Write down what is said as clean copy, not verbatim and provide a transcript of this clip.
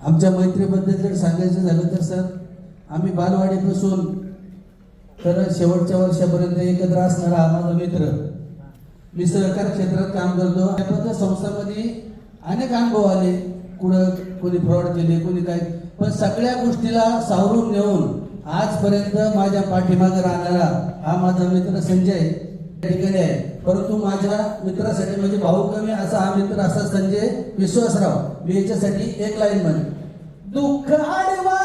आमच्या मैत्रीबद्दल जर सांगायचं झालं तर सर, आम्ही बालवाडीपासून तर शेवटच्या वर्षापर्यंत एकत्र असणारा हा माझा मित्र. मी सहकार क्षेत्रात काम करतो. या संस्थांमध्ये अनेक अनुभव आले, कुठं कोणी फ्रॉड केले, कोणी काय, पण सगळ्या गोष्टीला सावरून नेऊन आजपर्यंत माझ्या पाठीमागे राहणारा हा माझा मित्र संजय ठिकाणी आहे. परंतु माझ्या मित्रासाठी म्हणजे भाऊ कमी असा हा मित्र असा संजय विश्वासराव. मी याच्यासाठी एक लाईन म्हणतो, दुःख आडवा